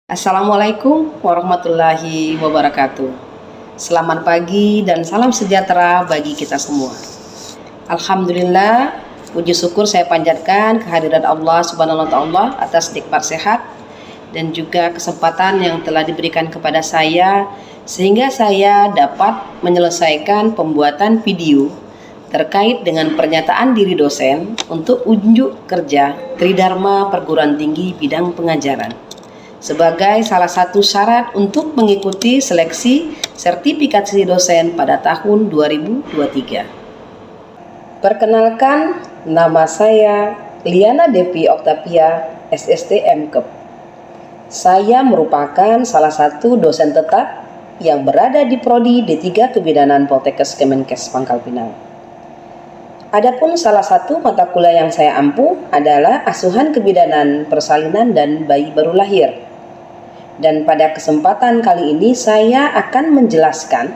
Assalamualaikum warahmatullahi wabarakatuh. Selamat pagi dan salam sejahtera bagi kita semua. Alhamdulillah, puji syukur saya panjatkan kehadirat Allah Subhanahu wa taala atas nikmat sehat dan juga kesempatan yang telah diberikan kepada saya sehingga saya dapat menyelesaikan pembuatan video terkait dengan pernyataan diri dosen untuk unjuk kerja Tridharma Perguruan Tinggi bidang pengajaran sebagai salah satu syarat untuk mengikuti seleksi sertifikasi dosen pada tahun 2023. Perkenalkan, nama saya Liana Devi Oktavia, SST MKep. Saya merupakan salah satu dosen tetap yang berada di Prodi D3 Kebidanan Poltekkes Kemenkes Pangkal Pinang. Adapun salah satu mata kuliah yang saya ampu adalah asuhan kebidanan persalinan dan bayi baru lahir. Dan pada kesempatan kali ini saya akan menjelaskan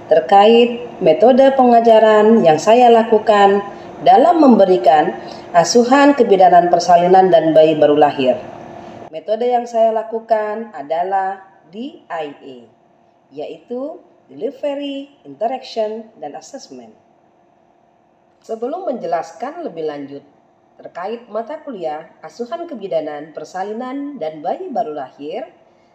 terkait metode pengajaran yang saya lakukan dalam memberikan asuhan kebidanan persalinan dan bayi baru lahir. Metode yang saya lakukan adalah DIA, yaitu Delivery, Interaction, dan Assessment. Sebelum menjelaskan lebih lanjut terkait mata kuliah asuhan kebidanan persalinan dan bayi baru lahir,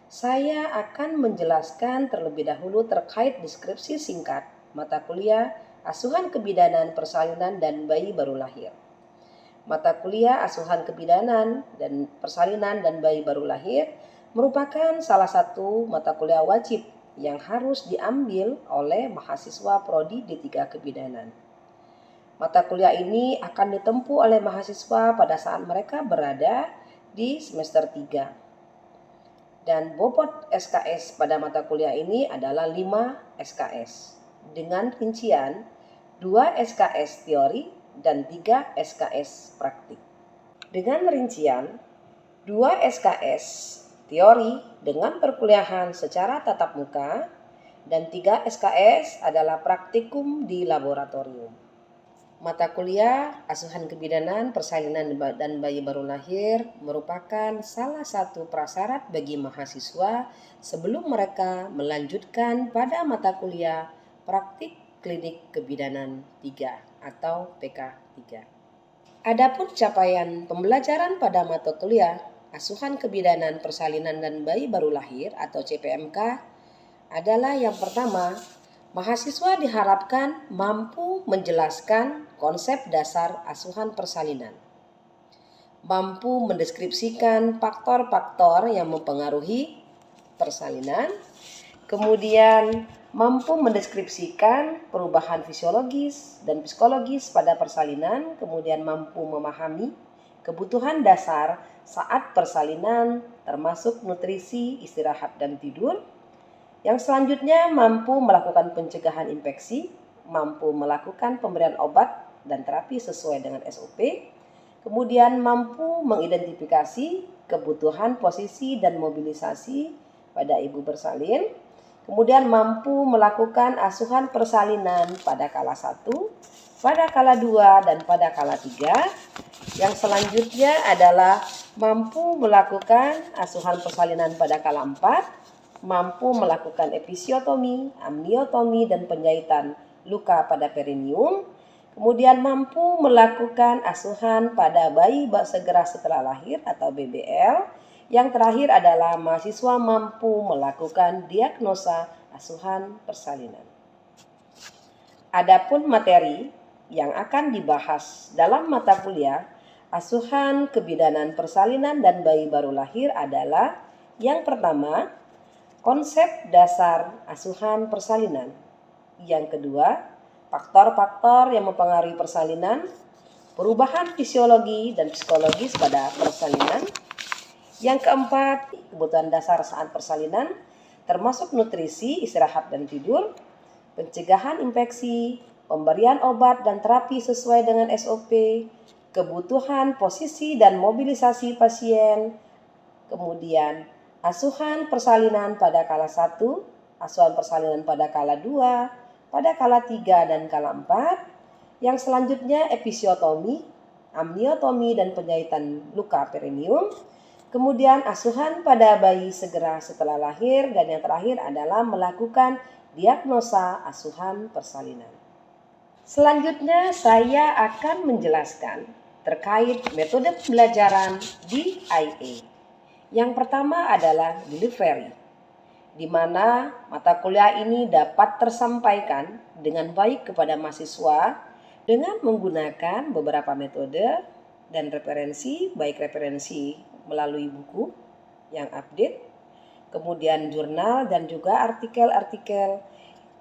saya akan menjelaskan terlebih dahulu terkait deskripsi singkat mata kuliah asuhan kebidanan persalinan dan bayi baru lahir. Mata kuliah asuhan kebidanan dan persalinan dan bayi baru lahir merupakan salah satu mata kuliah wajib yang harus diambil oleh mahasiswa Prodi D3 Kebidanan. Mata kuliah ini akan ditempuh oleh mahasiswa pada saat mereka berada di semester 3. Dan bobot SKS pada mata kuliah ini adalah 5 SKS. Dengan rincian 2 SKS teori dan 3 SKS praktik. Dengan rincian 2 SKS teori dengan perkuliahan secara tatap muka dan 3 SKS adalah praktikum di laboratorium. Mata kuliah asuhan kebidanan, persalinan dan bayi baru lahir merupakan salah satu prasyarat bagi mahasiswa sebelum mereka melanjutkan pada mata kuliah praktik klinik kebidanan 3 atau PK3. Adapun capaian pembelajaran pada mata kuliah asuhan kebidanan, persalinan dan bayi baru lahir atau CPMK adalah yang pertama, mahasiswa diharapkan mampu menjelaskan konsep dasar asuhan persalinan, mampu mendeskripsikan faktor-faktor yang mempengaruhi persalinan, kemudian mampu mendeskripsikan perubahan fisiologis dan psikologis pada persalinan, kemudian mampu memahami kebutuhan dasar saat persalinan termasuk nutrisi, istirahat, dan tidur. Yang selanjutnya mampu melakukan pencegahan infeksi, mampu melakukan pemberian obat dan terapi sesuai dengan SOP, kemudian mampu mengidentifikasi kebutuhan posisi dan mobilisasi pada ibu bersalin, kemudian mampu melakukan asuhan persalinan pada kala 1, pada kala 2, dan pada kala 3. Yang selanjutnya adalah mampu melakukan asuhan persalinan pada kala 4, mampu melakukan episiotomi, amniotomi, dan penjahitan luka pada perineum, kemudian mampu melakukan asuhan pada bayi segera setelah lahir atau BBL. Yang terakhir adalah mahasiswa mampu melakukan diagnosa asuhan persalinan. Adapun materi yang akan dibahas dalam mata kuliah asuhan kebidanan persalinan dan bayi baru lahir adalah yang pertama, konsep dasar asuhan persalinan. Yang kedua, faktor-faktor yang mempengaruhi persalinan, perubahan fisiologi dan psikologis pada persalinan. Yang keempat, kebutuhan dasar saat persalinan, termasuk nutrisi, istirahat, dan tidur, pencegahan infeksi, pemberian obat dan terapi sesuai dengan SOP, kebutuhan posisi dan mobilisasi pasien, kemudian asuhan persalinan pada kala 1, asuhan persalinan pada kala 2, pada kala 3 dan kala 4. Yang selanjutnya episiotomi, amniotomi dan penjahitan luka perineum. Kemudian asuhan pada bayi segera setelah lahir, dan yang terakhir adalah melakukan diagnosa asuhan persalinan. Selanjutnya saya akan menjelaskan terkait metode pembelajaran DIA. Yang pertama adalah delivery, di mana mata kuliah ini dapat tersampaikan dengan baik kepada mahasiswa dengan menggunakan beberapa metode dan referensi, baik referensi melalui buku yang update, kemudian jurnal dan juga artikel-artikel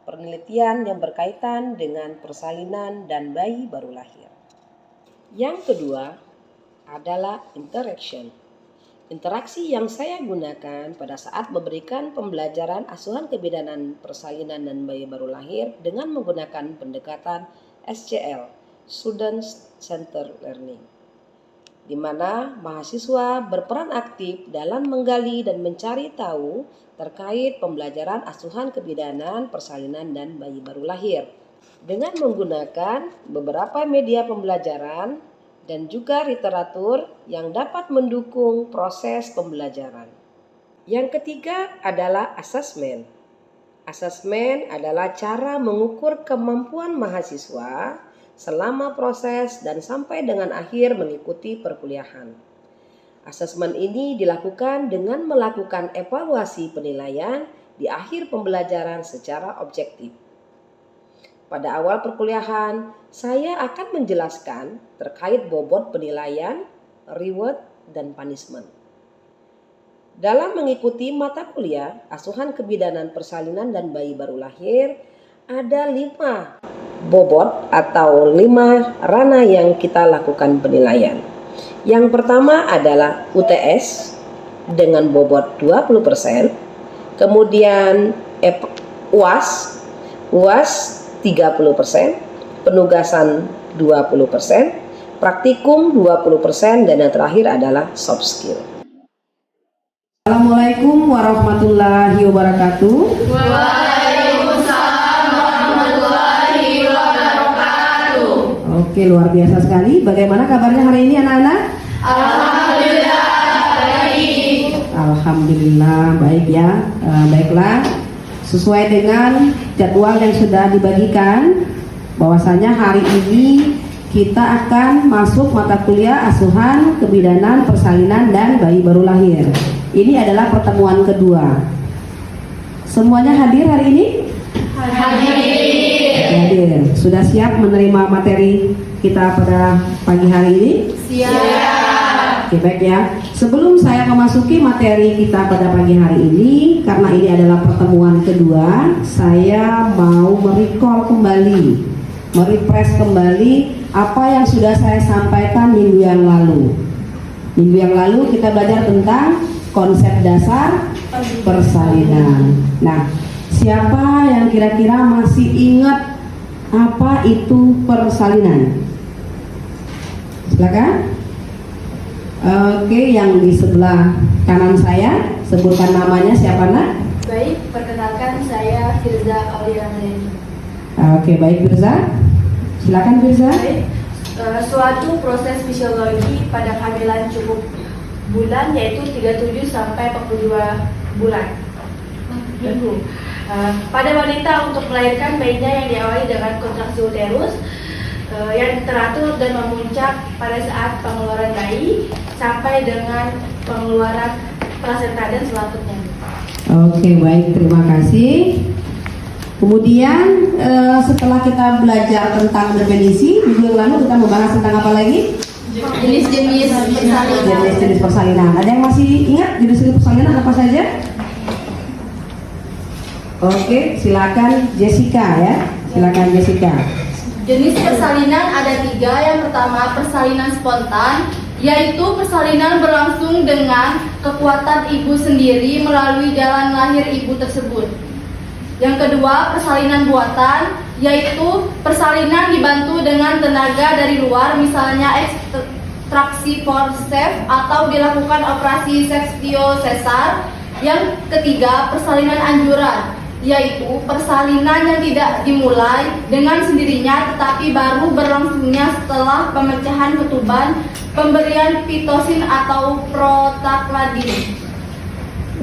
penelitian yang berkaitan dengan persalinan dan bayi baru lahir. Yang kedua adalah interaction. Interaksi yang saya gunakan pada saat memberikan pembelajaran asuhan kebidanan persalinan dan bayi baru lahir dengan menggunakan pendekatan SCL, Student Centered Learning, di mana mahasiswa berperan aktif dalam menggali dan mencari tahu terkait pembelajaran asuhan kebidanan persalinan dan bayi baru lahir dengan menggunakan beberapa media pembelajaran dan juga literatur yang dapat mendukung proses pembelajaran. Yang ketiga adalah assessment. Assessment adalah cara mengukur kemampuan mahasiswa selama proses dan sampai dengan akhir mengikuti perkuliahan. Asesmen ini dilakukan dengan melakukan evaluasi penilaian di akhir pembelajaran secara objektif. Pada awal perkuliahan, saya akan menjelaskan terkait bobot penilaian, reward, dan punishment. Dalam mengikuti mata kuliah asuhan kebidanan persalinan dan bayi baru lahir, ada 5 bobot atau 5 ranah yang kita lakukan penilaian. Yang pertama adalah UTS dengan bobot 20%, kemudian UAS 30%, penugasan 20%, praktikum 20%, dan yang terakhir adalah soft skill. Assalamualaikum warahmatullahi wabarakatuh. Waalaikumsalam warahmatullahi wabarakatuh. Oke, luar biasa sekali. Bagaimana kabarnya hari ini anak-anak? Alhamdulillah baik. Alhamdulillah baik ya. Baiklah, sesuai dengan jadwal yang sudah dibagikan, bahwasanya hari ini kita akan masuk mata kuliah asuhan kebidanan persalinan dan bayi baru lahir. Ini adalah pertemuan kedua. Semuanya hadir hari ini? Hadir. Sudah siap menerima materi kita pada pagi hari ini? Siap. Oke, baik ya. Sebelum saya memasuki materi kita pada pagi hari ini, karena ini adalah pertemuan kedua, saya mau merecall kembali, merefresh kembali apa yang sudah saya sampaikan minggu yang lalu. Minggu yang lalu kita belajar tentang konsep dasar persalinan. Nah, siapa yang kira-kira masih ingat apa itu persalinan? Silakan. Oke, yang di sebelah kanan saya, sebutkan namanya, siapa nak? Baik, perkenalkan saya Firza Auliani. Oke, baik Firza. Silakan Firza. Baik, suatu proses fisiologi pada kehamilan cukup bulan yaitu 37 sampai 42 bulan minggu. Pada wanita untuk melahirkan bayinya yang diawali dengan kontraksi uterus yang teratur dan memuncak pada saat pengeluaran bayi sampai dengan pengeluaran plasenta dan selanjutnya. Oke, baik, terima kasih. Kemudian setelah kita belajar tentang definisi, minggu yang lalu kita membahas tentang apa lagi? Jenis-jenis persalinan. Jenis-jenis persalinan. Ada yang masih ingat jenis-jenis persalinan apa saja? Oke, silakan Jessica ya. Silakan Jessica. Jenis persalinan ada 3. Yang pertama persalinan spontan, yaitu persalinan berlangsung dengan kekuatan ibu sendiri melalui jalan lahir ibu tersebut. Yang kedua persalinan buatan, yaitu persalinan dibantu dengan tenaga dari luar, misalnya ekstraksi forceps atau dilakukan operasi seksio sesar. Yang ketiga persalinan anjuran, yaitu persalinan yang tidak dimulai dengan sendirinya tetapi baru berlangsungnya setelah pemecahan ketuban, pemberian pitosin atau prostaglandin.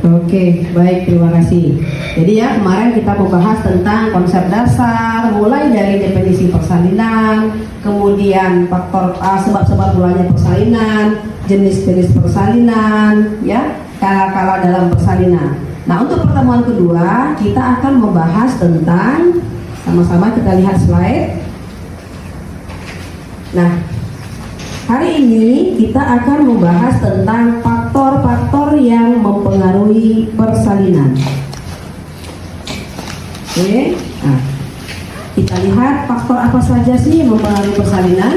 Oke, baik, terima kasih. Jadi ya, kemarin kita membahas tentang konsep dasar, mulai dari definisi persalinan, kemudian faktor sebab-sebab mulanya persalinan, jenis-jenis persalinan, ya, kala-kala dalam persalinan. Nah, untuk pertemuan kedua, kita akan membahas tentang, sama-sama kita lihat slide. Nah, hari ini kita akan membahas tentang faktor-faktor yang mempengaruhi persalinan. Oke, nah, kita lihat faktor apa saja sih yang mempengaruhi persalinan.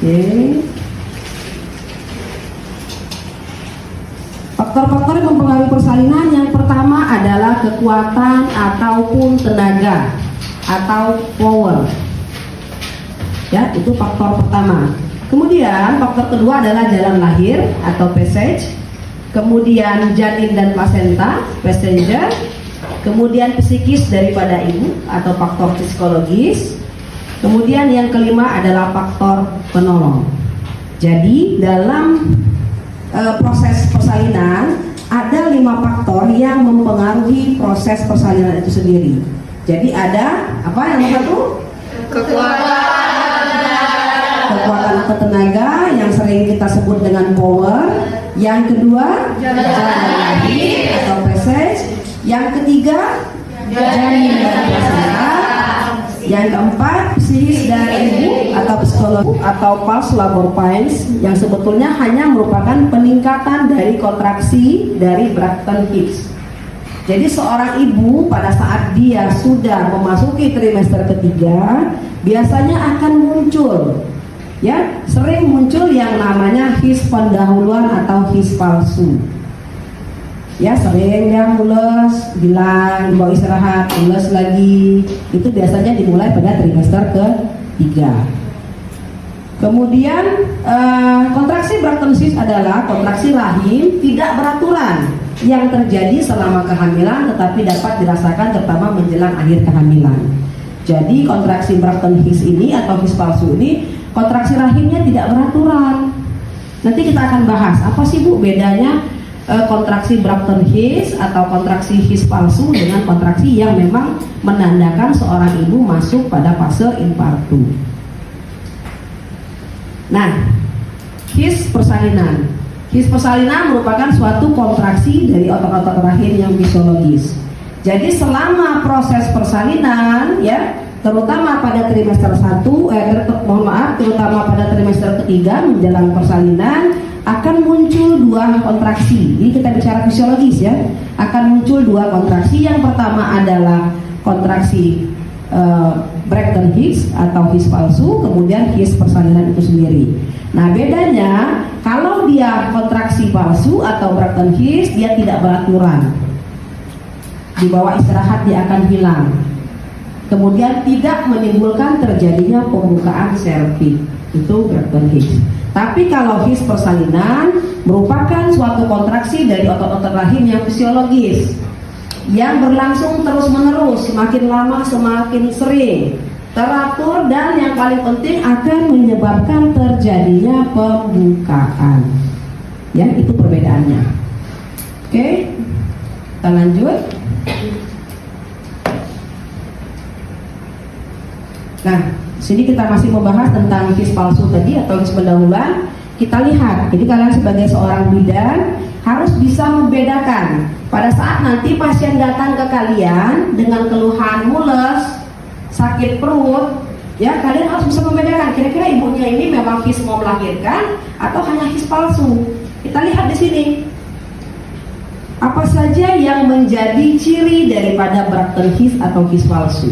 Oke. Faktor-faktor yang mempengaruhi persalinan yang pertama adalah kekuatan ataupun tenaga atau power. Ya, itu faktor pertama. Kemudian faktor kedua adalah jalan lahir atau passage. Kemudian janin dan plasenta, passenger. Kemudian psikis daripada ibu atau faktor psikologis. Kemudian yang kelima adalah faktor penolong. Jadi dalam proses persalinan ada 5 faktor yang mempengaruhi proses persalinan itu sendiri. Jadi ada apa yang nomor satu? Kekuatan atau tenaga yang sering kita sebut dengan power. Yang kedua, jalan lahir atau passage. Yang ketiga, janin dan plasenta. Yang keempat, psikis dari ibu atau psikologi atau pulse labor pains yang sebetulnya hanya merupakan peningkatan dari kontraksi dari Braxton Hicks. Jadi seorang ibu pada saat dia sudah memasuki trimester ketiga biasanya akan muncul, ya, sering muncul yang namanya his pendahuluan atau his palsu. Ya, sering dia mules, bilang mau istirahat, mules lagi. Itu biasanya dimulai pada trimester ketiga. Kemudian kontraksi Braxton Hicks adalah kontraksi rahim tidak beraturan yang terjadi selama kehamilan tetapi dapat dirasakan terutama menjelang akhir kehamilan. Jadi kontraksi Braxton Hicks ini atau Hicks palsu ini kontraksi rahimnya tidak beraturan. Nanti kita akan bahas apa sih Bu bedanya kontraksi Braxton Hicks atau kontraksi Hicks palsu dengan kontraksi yang memang menandakan seorang ibu masuk pada fase infartu. Nah, Hicks persalinan. Hicks persalinan merupakan suatu kontraksi dari otot-otot rahim yang fisiologis. Jadi selama proses persalinan, ya, terutama pada trimester 1, terutama pada trimester ketiga menjelang persalinan akan muncul 2 kontraksi. Ini kita bicara fisiologis, ya. Akan muncul 2 kontraksi. Yang pertama adalah kontraksi Braxton Hicks atau Hicks palsu, kemudian Hicks persalinan itu sendiri. Nah, bedanya kalau dia kontraksi palsu atau Braxton Hicks, dia tidak beraturan. Di bawah istirahat dia akan hilang. Kemudian tidak menimbulkan terjadinya pembukaan serviks. Itu Braxton Hicks. Tapi kalau Hicks persalinan merupakan suatu kontraksi dari otot-otot rahim yang fisiologis yang berlangsung terus-menerus, semakin lama semakin sering, teratur, dan yang paling penting akan menyebabkan terjadinya pembukaan. Ya, itu perbedaannya. Oke, kita lanjut. Nah, sini kita masih membahas tentang Hicks palsu tadi atau Hicks pendahuluan. Kita lihat, jadi kalian sebagai seorang bidan harus bisa membedakan pada saat nanti pasien datang ke kalian dengan keluhan mules, sakit perut, ya, kalian harus bisa membedakan kira-kira ibunya ini memang Hicks mau melahirkan atau hanya Hicks palsu. Kita lihat di sini apa saja yang menjadi ciri daripada Braxton Hicks atau Hicks palsu.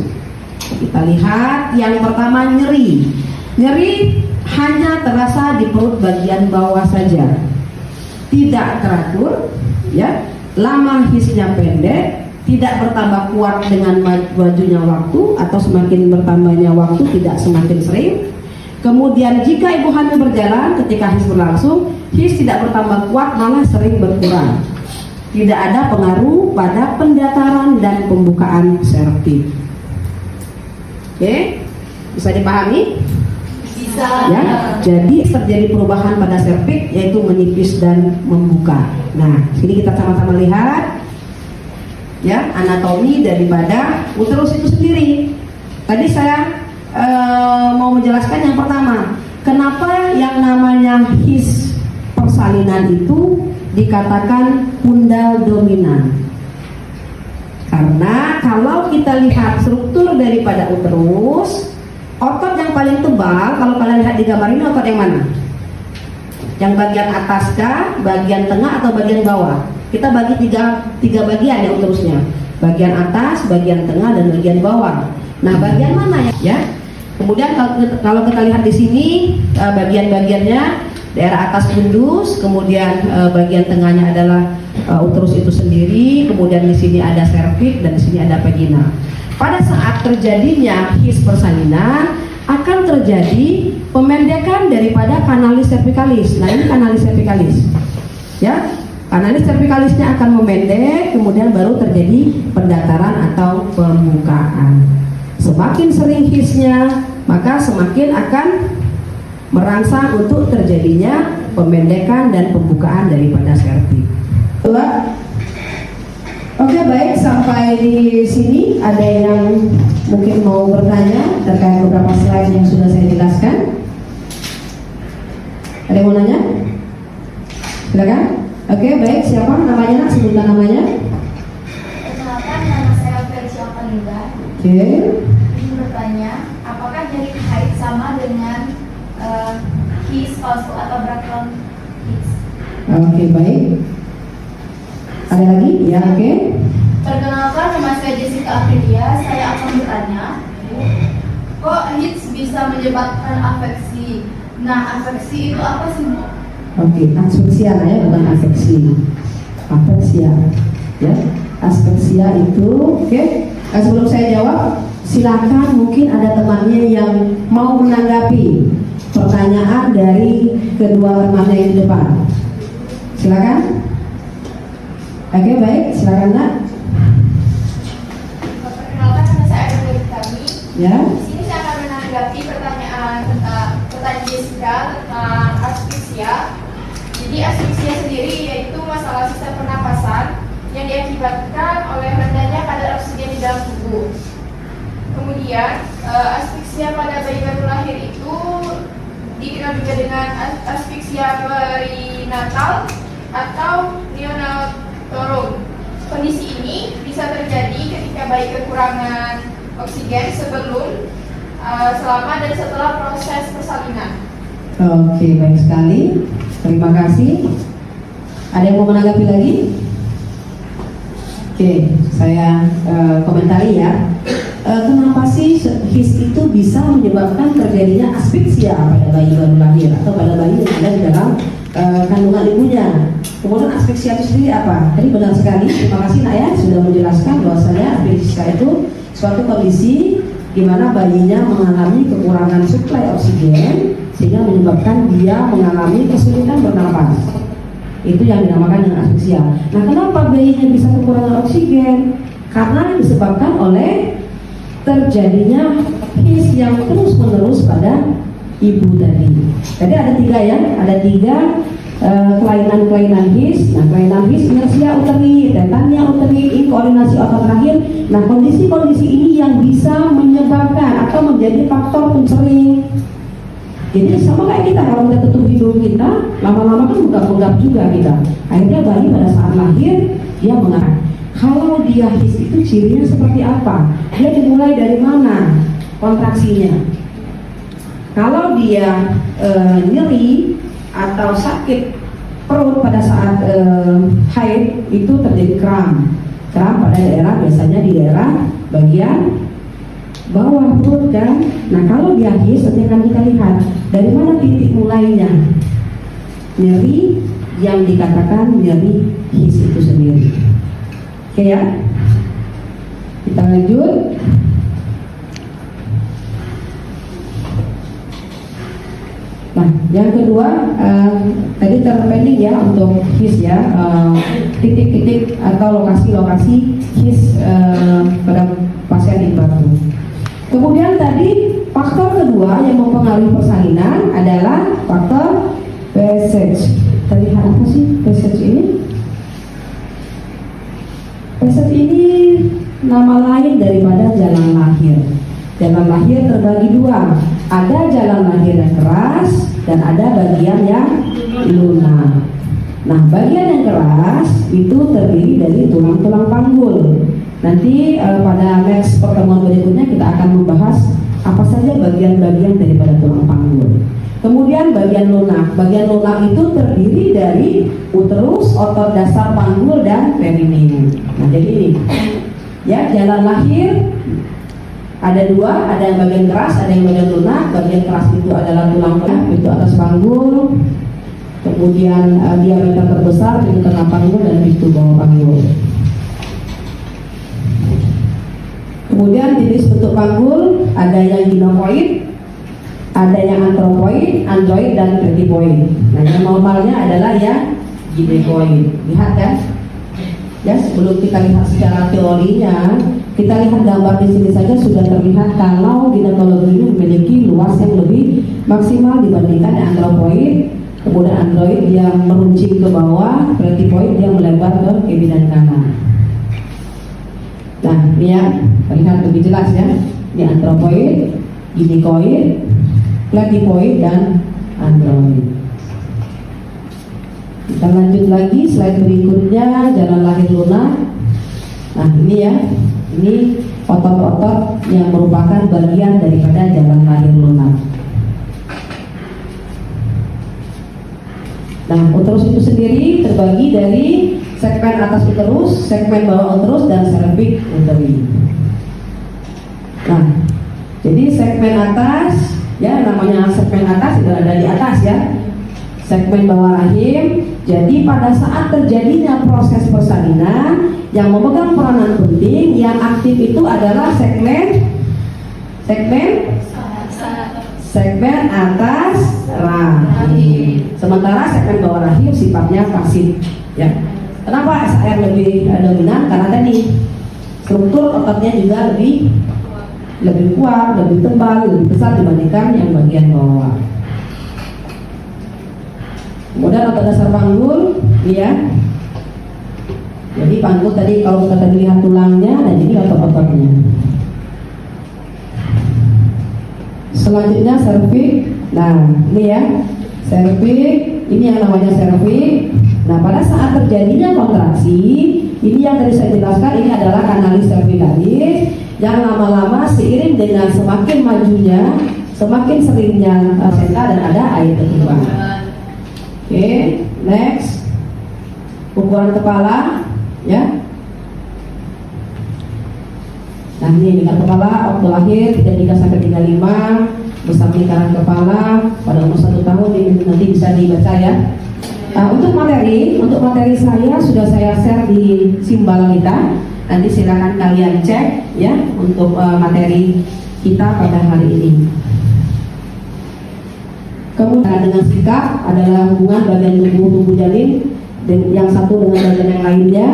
Kita lihat yang pertama, nyeri. Nyeri hanya terasa di perut bagian bawah saja, tidak teratur, ya. Lama Hicks-nya pendek, tidak bertambah kuat dengan majunya waktu atau semakin bertambahnya waktu, tidak semakin sering. Kemudian jika ibu hamil berjalan ketika HIS berlangsung, HIS tidak bertambah kuat, malah sering berkurang. Tidak ada pengaruh pada pendataran dan pembukaan sereptik. Oke, bisa dipahami? Bisa. Ya, jadi terjadi perubahan pada serpik yaitu menipis dan membuka. Nah, sini kita sama-sama lihat ya anatomi daripada uterus itu sendiri. Tadi saya mau menjelaskan yang pertama, kenapa yang namanya HIS persalinan itu dikatakan pundal dominan. Karena kalau kita lihat struktur daripada uterus, otot yang paling tebal, kalau kalian lihat di gambar ini, otot yang mana? Yang bagian atas kah, bagian tengah, atau bagian bawah? Kita bagi tiga bagian ya uterusnya. Bagian atas, bagian tengah, dan bagian bawah. Nah, bagian mana ya? Kemudian kalau kita lihat di sini, bagian-bagiannya daerah atas fundus, kemudian bagian tengahnya adalah uterus itu sendiri, kemudian di sini ada serviks dan di sini ada vagina. Pada saat terjadinya HIS persalinan akan terjadi pemendekan daripada kanalis cervicalis. Nah, ini kanalis cervicalis. Ya, kanalis cervicalisnya akan memendek, kemudian baru terjadi pendataran atau pembukaan. Semakin sering HIS-nya, maka semakin akan merangsang untuk terjadinya pemendekan dan pembukaan daripada serviks. Oke, baik, sampai di sini ada yang mungkin mau bertanya terkait beberapa slide yang sudah saya jelaskan? Ada yang mau nanya? Silakan. Oke, baik, siapa namanya? Sebutkan namanya. Perkenalkan, nama saya Felcia Paninda. Oke. Ingin bertanya, apakah nyeri haid sama dengan HIS palsu atau BRCA HIS? Oke, baik. Ada lagi? Ya, oke. Perkenalkan, nama saya Jessica Aprilia. Saya akan bertanya, kok HIS bisa menyebabkan afeksi? Nah, afeksi itu apa sih, Bu? Oke, aspeksia ya, bukan afeksi. Afeksia, ya. Aspeksia itu, oke. Sebelum saya jawab, silakan mungkin ada temannya yang mau menanggapi pertanyaan dari kedua temannya yang di depan. Silakan. Oke, baik, silakan Nak. Perkenalkan, nama saya Adelia Kami. Ya. Di sini saya akan menanggapi pertanyaan Jessica tentang asfiksia. Jadi asfiksia sendiri yaitu masalah sistem pernapasan yang diakibatkan oleh rendahnya kadar oksigen di dalam tubuh. Kemudian asfiksia pada bayi baru lahir itu dikenal juga dengan asfiksia perinatal atau neonatal. Kondisi ini bisa terjadi ketika bayi kekurangan oksigen sebelum, selama dan setelah proses persalinan. Oke, baik sekali. Terima kasih. Ada yang mau menanggapi lagi? Oke, saya komentari ya. Kenapa sih HIS itu bisa menyebabkan terjadinya asfiksia pada bayi baru lahir atau pada bayi yang ada di dalam kandungan ibunya? Kemudian asfiksia itu sendiri apa? Tadi benar sekali, terima kasih Nak ya sudah menjelaskan bahwasanya asfiksia itu suatu kondisi di mana bayinya mengalami kekurangan suplai oksigen sehingga menyebabkan dia mengalami kesulitan bernapas. Itu yang dinamakan dengan asfiksia. Nah, kenapa bayinya bisa kekurangan oksigen? Karena disebabkan oleh terjadinya HIS yang terus-menerus pada ibu tadi. Jadi ada tiga ya, ada tiga kelainan-kelainan HIS. Nah, kelainan HIS inersia uteri, tetania uteri, inkoordinasi otot rahim. Nah, kondisi-kondisi ini yang bisa menyebabkan atau menjadi faktor pencering. Jadi sama kayak kita, kalau kita tutup hidung kita, lama-lama kan menggap-menggap juga kita. Akhirnya bayi pada saat lahir dia mengarah. Kalau dia HIS itu cirinya seperti apa? Dia dimulai dari mana kontraksinya? Kalau dia nyeri atau sakit perut pada saat haid itu terjadi kram pada daerah, biasanya di daerah bagian bawah perut kan. Nah, kalau dia HIS nanti akan kita lihat dari mana titik mulainya nyeri yang dikatakan nyeri HIS itu sendiri. Oke ya, kita lanjut. Nah, yang kedua tadi terpending ya untuk HIS ya, titik-titik atau lokasi-lokasi HIS pada pasien infarktun. Kemudian tadi faktor kedua yang mempengaruhi persalinan adalah faktor passage. Terlihat apa sih passage ini? Passage ini nama lain daripada jalan lahir. Jalan lahir terbagi dua, ada jalan lahir yang keras dan ada bagian yang lunak. Nah, bagian yang keras itu terdiri dari tulang-tulang panggul. Nanti pada next pertemuan berikutnya kita akan membahas apa saja bagian-bagian daripada tulang panggul. Kemudian bagian lunak. Bagian lunak itu terdiri dari uterus, otot dasar panggul dan perineum. Nah, jadi ini ya, jalan lahir ada dua, ada yang bagian keras, ada yang bagian lunak. Bagian keras itu adalah tulang itu atas panggul, kemudian diameter terbesar itu tengah panggul dan itu bawah panggul. Kemudian jenis bentuk panggul ada yang ginokoid, ada yang antropoid, android dan kretipoid. Nah, yang normalnya adalah yang ginekoid. Lihat kan? Ya, sebelum kita lihat secara teorinya, kita lihat gambar di sini saja sudah terlihat kalau ginekologi ini memiliki luas yang lebih maksimal dibandingkan antropoid. Kemudian android yang meruncing ke bawah, kretipoid yang melebar ke kiri dan kanan. Nah, ini ya, terlihat lebih jelas ya. Ini antropoid, ginekoid, kretipoid dan android. Kita lanjut lagi slide berikutnya, jalan lahir lunak. Nah, ini ya, ini otot-otot yang merupakan bagian daripada jalan lahir lunak. Nah, uterus itu sendiri terbagi dari segmen atas uterus, segmen bawah uterus, dan serviks uteri. Nah, jadi segmen atas, ya namanya segmen atas itu ada di atas ya. Segmen bawah rahim. Jadi pada saat terjadinya proses persalinan, yang memegang peranan penting, yang aktif itu adalah segmen atas rahim. Sementara segmen bawah rahim sifatnya pasif. Ya. Kenapa SR lebih dominan? Karena tadi struktur ototnya juga lebih kuat, lebih tebal, lebih besar dibandingkan yang bagian bawah. Kemudian otot dasar panggul, ya. Jadi panggul tadi kalau kita lihat tulangnya, dan ini otot-ototnya. Selanjutnya serviks. Nah, ini ya, serviks. Ini yang namanya serviks. Nah, pada saat terjadinya kontraksi, ini yang tadi saya jelaskan, ini adalah kanalis cervicalis yang lama-lama seiring dengan semakin majunya, semakin seringnya placenta dan ada air ketuban. Oke, next. Ukuran kepala, ya. Nah, ini dengan kepala waktu lahir 33 sampai 35, besar lingkaran kepala pada umur 1 tahun, ini nanti bisa dibaca ya. Nah, untuk materi saya sudah saya share di simbal kita. Nanti silakan kalian cek ya untuk materi kita pada hari ini. Kemudian dengan sikap adalah hubungan bagian tubuh janin yang satu dengan bagian yang lainnya.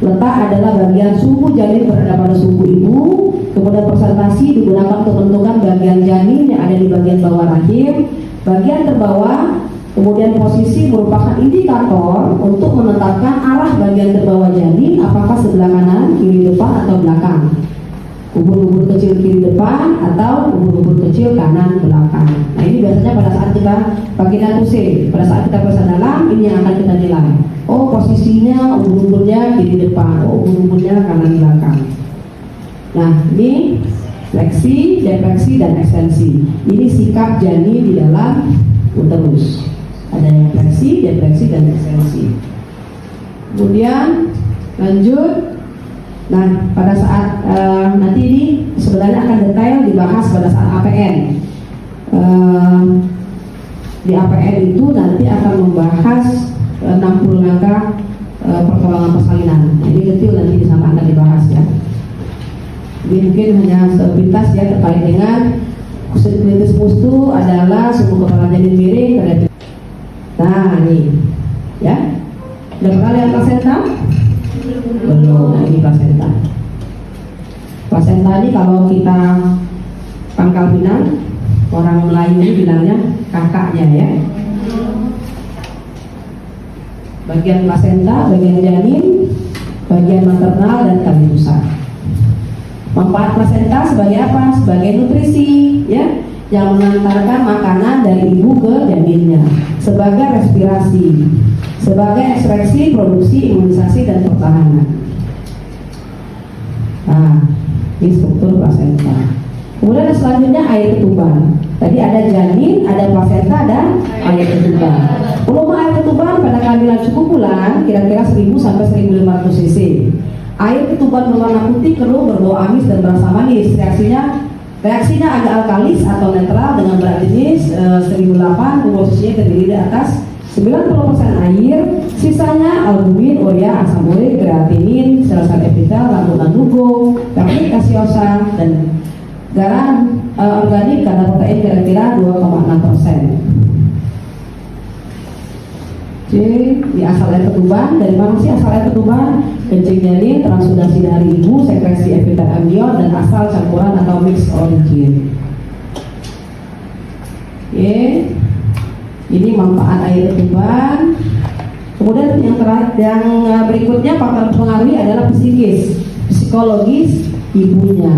Letak adalah bagian suhu janin berada pada suhu ibu. Kemudian presentasi digunakan untuk menentukan bagian janin yang ada di bagian bawah rahim. Bagian terbawah, kemudian posisi merupakan indikator untuk menetapkan arah bagian terbawah janin, apakah sebelah kanan, kiri, depan, atau belakang. Ubur-ubur kecil kiri depan atau ubur-ubur kecil kanan belakang. Nah, ini biasanya pada saat kita vagina C, pada saat kita periksa dalam, ini yang akan kita nilai. Oh, posisinya ubur-uburnya kiri depan, oh ubur-uburnya kanan belakang. Nah, ini fleksi, defleksi, dan ekstensi. Ini sikap janin di dalam uterus. Ada yang fleksi, defleksi, dan ekstensi. Kemudian lanjut. Nah, pada saat nanti ini sebenarnya akan detail dibahas pada saat APN. Di APN itu nanti akan membahas 60 langkah pertolongan persalinan. Jadi detail nanti di sana akan dibahas ya. Jadi mungkin hanya sepintas ya terkait dengan Quintus itu adalah sumbu kepala janin miring terhadap. Nah, nih, ya. Udah pernah lihat plasenta? Belum. Nah, ini plasenta. Plasenta ini kalau kita pangkal pinang, orang Melayu ini bilangnya kakaknya ya. Bagian plasenta, bagian janin, bagian maternal dan kami pusat. Manfaat plasenta sebagai apa? Sebagai nutrisi, ya, yang mengantarkan makanan dari ibu ke janinnya, sebagai respirasi, sebagai ekstraksi, produksi, imunisasi dan pertahanan. Nah, ini struktur plasenta. Kemudian selanjutnya air ketuban. Tadi ada janin, ada plasenta, dan air ketuban. Volume air ketuban pada kehamilan cukup bulan kira-kira 1000 sampai 1500 cc. Air ketuban berwarna putih, keruh, berbau amis dan berasa manis. Reaksinya agak alkalis atau netral dengan berat jenis 1008, komposisinya terdiri di atas 90% air, sisanya albumin, urea, asam urik, kreatinin, sel-sel epitel, lantunan dugong, peptid, gaseosa, dan garam organik kadar protein kira-kira 2,6%. Di asal air ketuban, dari mana sih asal air ketuban? Kencing janin, transudasi dari ibu, sekresi epitel amnion, dan asal campuran atau mixed origin. Ini manfaat air ketuban. Kemudian yang berikutnya faktor pengaruhi adalah psikis, psikologis ibunya.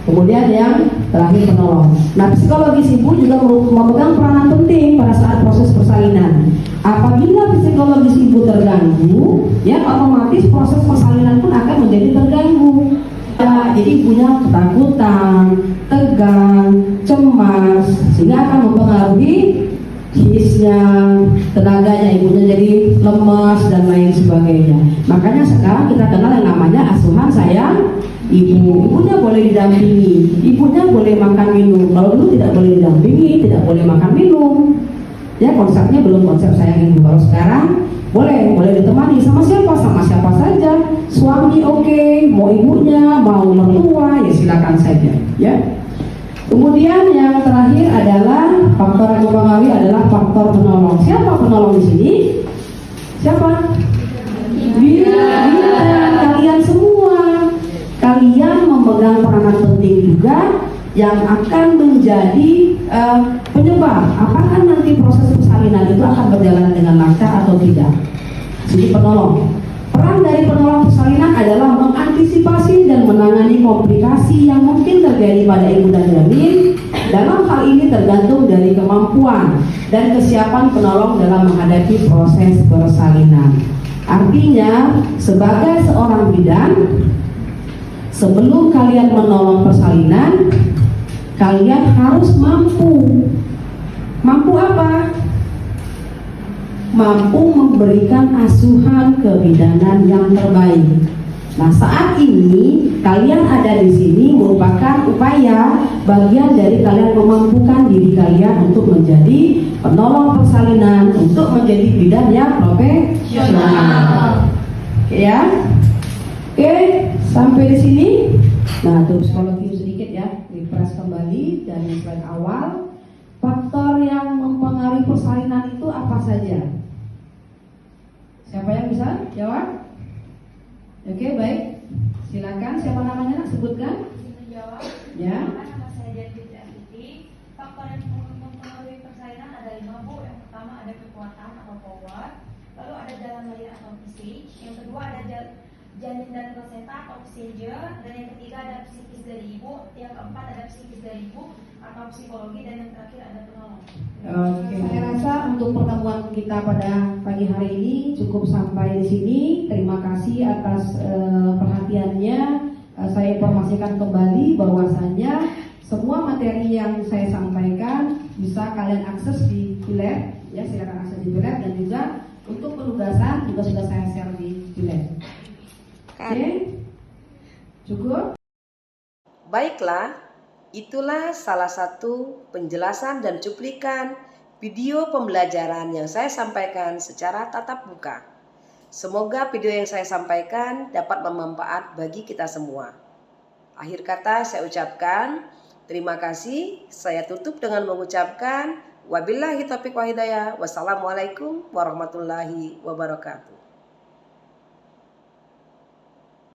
Kemudian yang terakhir penolong. Nah, psikologis ibu juga memegang peranan penting pada saat proses persalinan. Apabila psikologis ibu terganggu, ya otomatis proses persalinan pun akan menjadi terganggu. Ya, jadi ibunya ketakutan, tegang, cemas, sehingga akan mempengaruhi hisnya, tenaganya, ibunya jadi lemas dan lain sebagainya. Makanya sekarang kita kenal yang namanya asuhan sayang ibu. Ibunya boleh didampingi, ibunya boleh makan minum. Kalau dulu tidak boleh didampingi, tidak boleh makan minum. Ya, konsepnya belum konsep sayang ibu. Kalau sekarang boleh ditemani sama siapa saja. Suami oke, mau ibunya, mau mertua, ya silakan saja. Ya. Kemudian yang terakhir adalah faktor yang mempengaruhi adalah faktor penolong. Siapa penolong di sini? Siapa? Bidan, kalian semua. Kalian memegang peranan penting juga yang akan menjadi penyebab apakah nanti proses persalinan itu akan berjalan dengan lancar atau tidak. Jadi penolong. Peran dari penolong persalinan adalah mengantisipasi dan menangani komplikasi yang mungkin terjadi pada ibu dan janin. Dalam hal ini tergantung dari kemampuan dan kesiapan penolong dalam menghadapi proses persalinan. Artinya, sebagai seorang bidan, sebelum kalian menolong persalinan, kalian harus mampu. Mampu apa? Mampu memberikan asuhan kebidanan yang terbaik. Nah, saat ini kalian ada di sini merupakan upaya bagian dari kalian memampukan diri kalian untuk menjadi penolong persalinan, untuk menjadi bidan yang profesional. Oke ya? Oke, sampai di sini. Nah, untuk psikologi sedikit ya, refresh kembali dari slide awal. Faktor yang mempengaruhi persalinan itu apa saja? Siapa yang bisa jawab? Oke, baik. Silakan. Siapa namanya? Nak sebutkan. Jawab. Ya. Nama saya Janji Triasiti. Faktor yang mempengaruhi persalinan ada 5 bu. Yang pertama ada kekuatan atau power. Lalu ada jalan lahir atau psikis. Yang kedua ada janin dan plasenta atau pseudo. Dan yang ketiga ada psikis dari ibu. Yang keempat ada psikis dari ibu atau psikologi, dan yang terakhir ada penolong. Oke. Saya rasa untuk pertemuan kita pada pagi hari ini cukup sampai di sini. Terima kasih atas perhatiannya. Saya informasikan kembali bahwasannya semua materi yang saya sampaikan bisa kalian akses di Bilab, ya silakan akses di Bilab, dan juga untuk penugasan juga sudah saya share di Bilab. Oke, cukup. Baiklah, itulah salah satu penjelasan dan cuplikan video pembelajaran yang saya sampaikan secara tatap muka. Semoga video yang saya sampaikan dapat bermanfaat bagi kita semua. Akhir kata saya ucapkan, Terima kasih. Saya tutup dengan mengucapkan wabillahi taufiq wa hidayah. Wassalamualaikum warahmatullahi wabarakatuh.